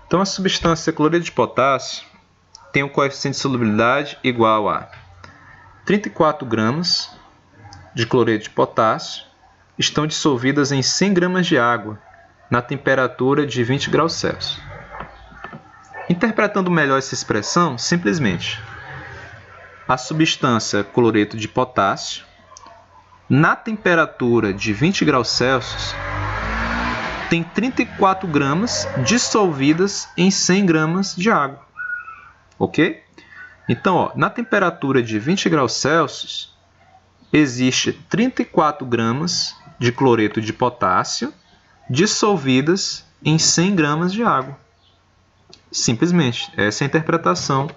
Então, a substância cloreto de potássio tem um coeficiente de solubilidade igual a 34 gramas de cloreto de potássio estão dissolvidas em 100 gramas de água na temperatura de 20 graus Celsius. Interpretando melhor essa expressão, simplesmente, a substância cloreto de potássio, na temperatura de 20 graus Celsius, tem 34 gramas dissolvidas em 100 gramas de água. Ok? Então, na temperatura de 20 graus Celsius, existe 34 gramas de cloreto de potássio dissolvidas em 100 gramas de água. Simplesmente, essa é a interpretação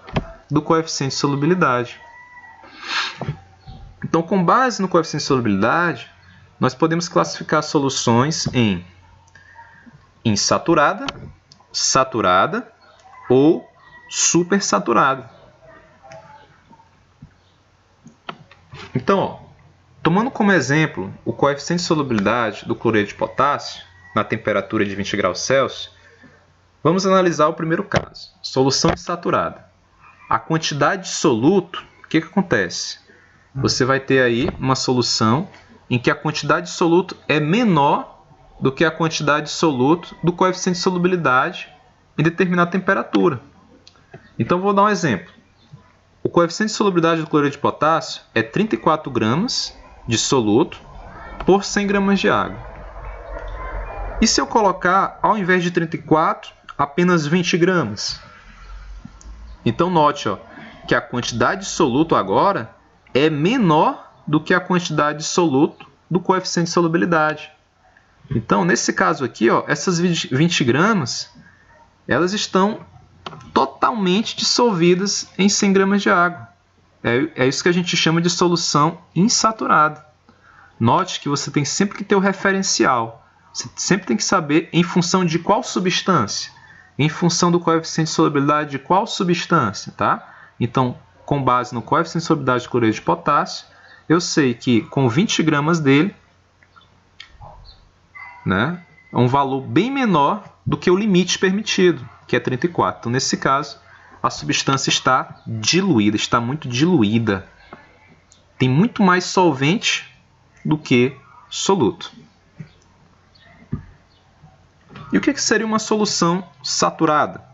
do coeficiente de solubilidade. Então, com base no coeficiente de solubilidade, nós podemos classificar soluções em insaturada, saturada ou supersaturada. Então, tomando como exemplo o coeficiente de solubilidade do cloreto de potássio na temperatura de 20 graus Celsius, vamos analisar o primeiro caso, solução insaturada. A quantidade de soluto, o que acontece? Você vai ter aí uma solução em que a quantidade de soluto é menor do que a quantidade de soluto do coeficiente de solubilidade em determinada temperatura. Então, vou dar um exemplo. O coeficiente de solubilidade do cloreto de potássio é 34 gramas de soluto por 100 gramas de água. E se eu colocar, ao invés de 34, apenas 20 gramas? Então, note que a quantidade de soluto agora é menor do que a quantidade de soluto do coeficiente de solubilidade. Então, nesse caso aqui, essas 20 gramas, elas estão totalmente dissolvidas em 100 gramas de água. É isso que a gente chama de solução insaturada. Note que você tem sempre que ter o referencial. Você sempre tem que saber em função de qual substância. Em função do coeficiente de solubilidade de qual substância, tá? Então, com base no coeficiente de solubilidade de cloreto de potássio, eu sei que com 20 gramas dele, né, é um valor bem menor do que o limite permitido, que é 34. Então, nesse caso, a substância está diluída, está muito diluída. Tem muito mais solvente do que soluto. E o que seria uma solução saturada?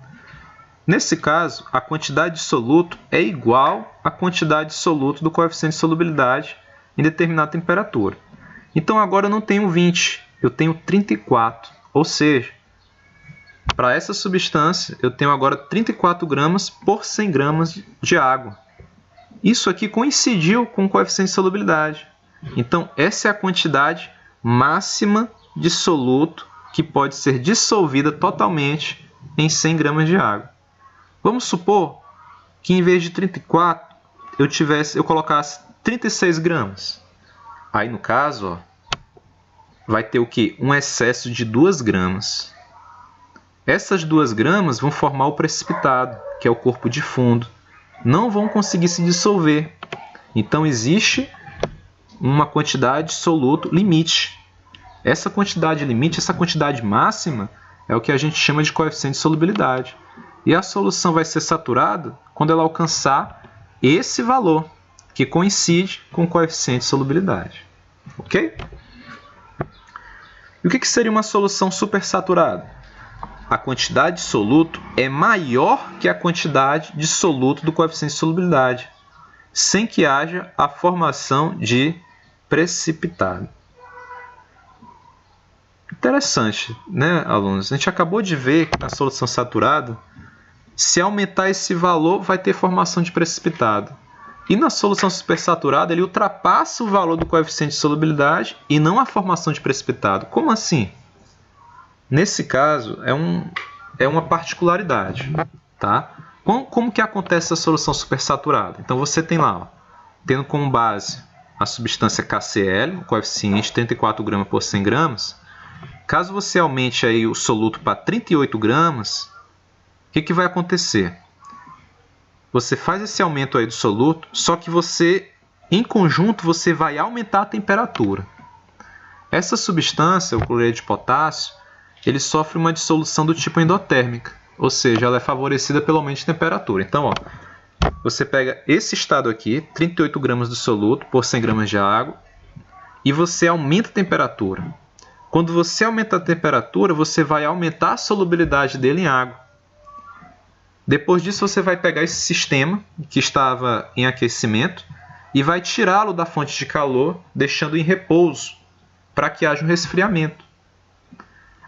Nesse caso, a quantidade de soluto é igual à quantidade de soluto do coeficiente de solubilidade em determinada temperatura. Então, agora eu não tenho 20, eu tenho 34. Ou seja, para essa substância, eu tenho agora 34 gramas por 100 gramas de água. Isso aqui coincidiu com o coeficiente de solubilidade. Então, essa é a quantidade máxima de soluto que pode ser dissolvida totalmente em 100 gramas de água. Vamos supor que em vez de 34, eu colocasse 36 gramas. Aí, no caso, vai ter o quê? Um excesso de 2 gramas. Essas 2 gramas vão formar o precipitado, que é o corpo de fundo. Não vão conseguir se dissolver. Então, existe uma quantidade de soluto limite. Essa quantidade limite, essa quantidade máxima, é o que a gente chama de coeficiente de solubilidade. E a solução vai ser saturada quando ela alcançar esse valor, que coincide com o coeficiente de solubilidade. Ok? E o que seria uma solução supersaturada? A quantidade de soluto é maior que a quantidade de soluto do coeficiente de solubilidade, sem que haja a formação de precipitado. Interessante, né, alunos? A gente acabou de ver que na solução saturada, se aumentar esse valor, vai ter formação de precipitado. E na solução supersaturada, ele ultrapassa o valor do coeficiente de solubilidade e não a formação de precipitado. Como assim? Nesse caso, é uma particularidade. Tá? Como que acontece a solução supersaturada? Então, você tem lá, tendo como base a substância KCl, o coeficiente 34 gramas por 100 gramas. Caso você aumente aí o soluto para 38 gramas, o que vai acontecer? Você faz esse aumento aí do soluto, só que em conjunto, você vai aumentar a temperatura. Essa substância, o cloreto de potássio, ele sofre uma dissolução do tipo endotérmica. ou seja, ela é favorecida pelo aumento de temperatura. Então, ó, você pega esse estado aqui, 38 gramas do soluto por 100 gramas de água, e você aumenta a temperatura. Quando você aumenta a temperatura, você vai aumentar a solubilidade dele em água. Depois disso, você vai pegar esse sistema que estava em aquecimento e vai tirá-lo da fonte de calor, deixando em repouso, para que haja um resfriamento.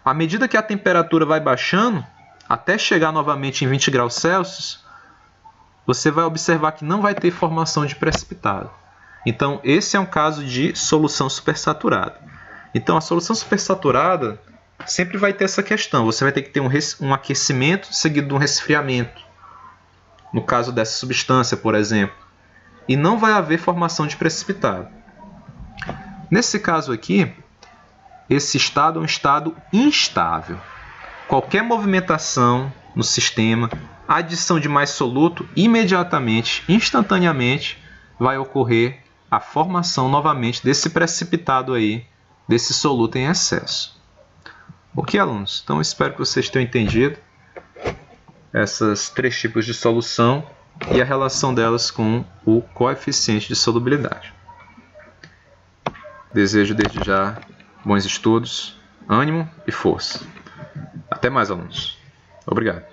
À medida que a temperatura vai baixando, até chegar novamente em 20 graus Celsius, você vai observar que não vai ter formação de precipitado. Então, esse é um caso de solução supersaturada. Então, a solução supersaturada sempre vai ter essa questão. Você vai ter que ter um aquecimento seguido de um resfriamento, no caso dessa substância, por exemplo. E não vai haver formação de precipitado. Nesse caso aqui, esse estado é um estado instável. Qualquer movimentação no sistema, adição de mais soluto, imediatamente, instantaneamente, vai ocorrer a formação novamente desse precipitado aí, desse soluto em excesso. Ok, alunos? Então, espero que vocês tenham entendido esses 3 tipos de solução e a relação delas com o coeficiente de solubilidade. Desejo desde já bons estudos, ânimo e força. Até mais, alunos. Obrigado.